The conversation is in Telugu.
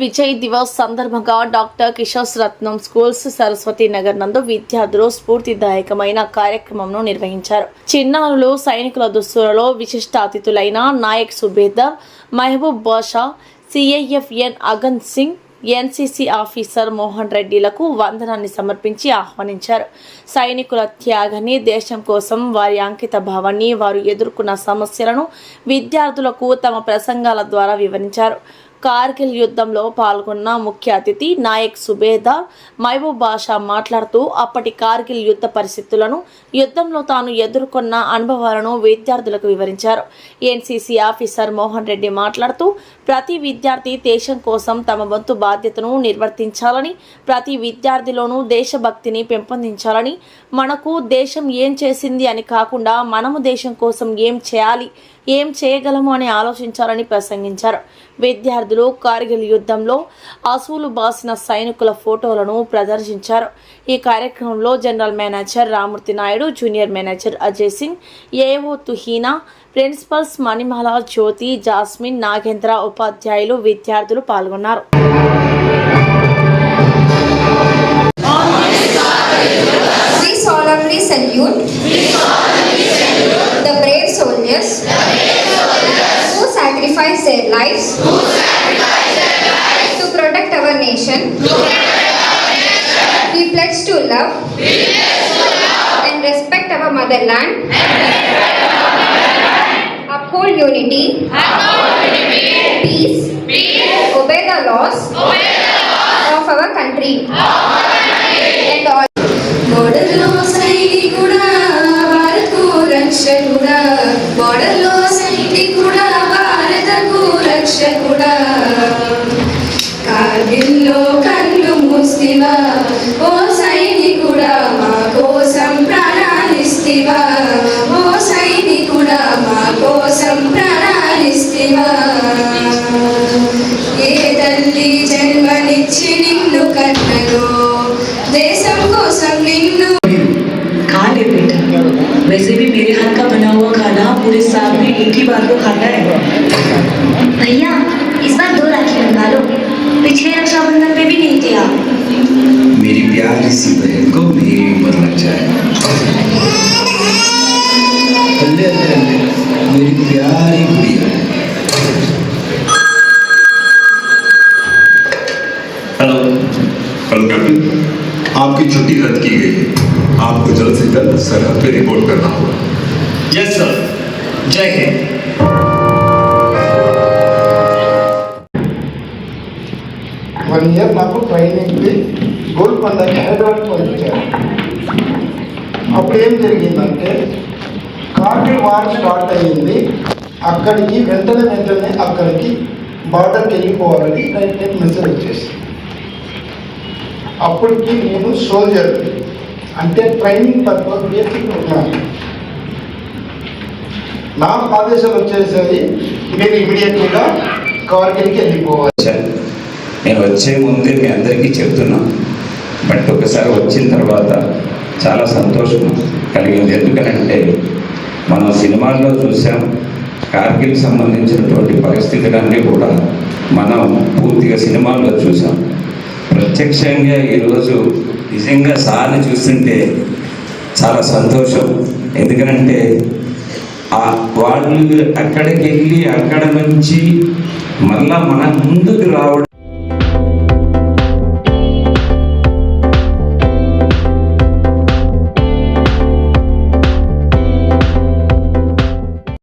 విజయ్ దివస్ సందర్భంగా డాక్టర్ కిషోర్ రత్నం స్కూల్స్ సరస్వతి నగర్ నందు విద్యార్థులు స్ఫూర్తిదాయకమైన కార్యక్రమంను నిర్వహించారు. చిన్నారులు సైనికుల దుస్తులలో విశిష్ట అతిథులైన Naik Subedar Mahaboob Basha, CIFN Agan Singh, NCC officer Mohan రెడ్డిలకు వందనాన్ని సమర్పించి ఆహ్వానించారు. సైనికుల త్యాగాన్ని, దేశం కోసం వారి అంకిత భావాన్ని, వారు ఎదుర్కొన్న సమస్యలను విద్యార్థులకు తమ ప్రసంగాల ద్వారా వివరించారు. కార్గిల్ యుద్ధంలో పాల్గొన్న ముఖ్య అతిథి నాయక్ సుబేదార్ మహబూబ్ బాషా మాట్లాడుతూ అప్పటి కార్గిల్ యుద్ధ పరిస్థితులను, యుద్ధంలో తాను ఎదుర్కొన్న అనుభవాలను విద్యార్థులకు వివరించారు. ఎన్సీసీ ఆఫీసర్ మోహన్ రెడ్డి మాట్లాడుతూ ప్రతి విద్యార్థి దేశం కోసం తమ వంతు బాధ్యతను నిర్వర్తించాలని, ప్రతి విద్యార్థిలోనూ దేశభక్తిని పెంపొందించాలని, మనకు దేశం ఏం చేసింది అని కాకుండా మనము దేశం కోసం ఏం చేయాలి, ఏం చేయగలము అని ఆలోచించాలని ప్రసంగించారు. విద్యార్థులు కార్గిల్ యుద్ధంలో అసూలు బాసిన సైనికుల ఫోటోలను ప్రదర్శించారు. ఈ కార్యక్రమంలో general manager Ramurthy Naidu, junior manager Ajay Singh, AO Tuhina, principals Manimala, Jyothi, Jasmine, Nagendra, ఉపాధ్యాయులు, విద్యార్థులు పాల్గొన్నారు. Sacrifice their lives to protect our nation. We pledge to love and respect our motherland. Uphold unity, peace, obey the laws of our country. And all. బోర్డర్లో సైనికుడా భారత్కు రక్షకుడా, బోర్డర్లో సైనికుడా భారతకు రక్షకుడా, కార్గిల్లో కళ్ళు మూస్తివా ఓ సైనికుడా, మా కోసం ప్రాణాలిస్తివా ఓ సైనికుడా, మా కోసం ప్రాణాలిస్తివా. ఏ తల్లి జన్మనిచ్చి నిన్ను కన్నదో, देशम को सब निन्नु खा ले बेटा, वैसे भी मेरे हाथ का बना हुआ खाना पूरे साल में एक ही बार को खाता है. भैया इस बार 2 राखी बनवा लो, पिछले रक्षाबंधन पे भी नहीं थे आप. मेरी प्यारी सी बहन को मेरी उम्र लग जाए. अल्ले अल्ले अल्ले मेरी प्यारी गुड़िया. हेलो कैप्टन, आपकी छुट्टी रद्द की गई है. आपको जल्द से जल्द सरहद पे रिपोर्ट करना होगा. Yes sir. जय हिंद. 1 year నాకు ట్రైనింగ్కి గోల్కొండకి హైదరాబాద్ పంపించారు. అప్పుడు ఏం జరిగిందంటే కార్గిల్ వార్ స్టార్ట్ అయ్యింది. అక్కడికి వెంటనే అక్కడికి బార్డర్కి వెళ్ళిపోవాలని నైట్ మెసేజ్ వచ్చేసి, అప్పటికి నేను సోల్జర్ అంటే ట్రైనింగ్ పర్పస్ బేసిక్ ఉన్నాను. నా ఆదేశాలు వచ్చేసరి నేను ఇమీడియట్గా కార్గిల్కి వెళ్ళిపోవాలి. నేను వచ్చే ముందే మీ అందరికీ చెప్తున్నా, బట్ ఒకసారి వచ్చిన తర్వాత చాలా సంతోషం కలిగింది. ఎందుకనంటే మనం సినిమాల్లో చూసాం, కార్గిల్ సంబంధించినటువంటి పరిస్థితులన్నీ కూడా మనం పూర్తిగా సినిమాల్లో చూసాం. ప్రత్యక్షంగా ఈరోజు నిజంగా సార్ని చూస్తుంటే చాలా సంతోషం. ఎందుకంటే వాళ్ళు అక్కడికి వెళ్ళి అక్కడ నుంచి మళ్ళా మన ముందుకు రావడం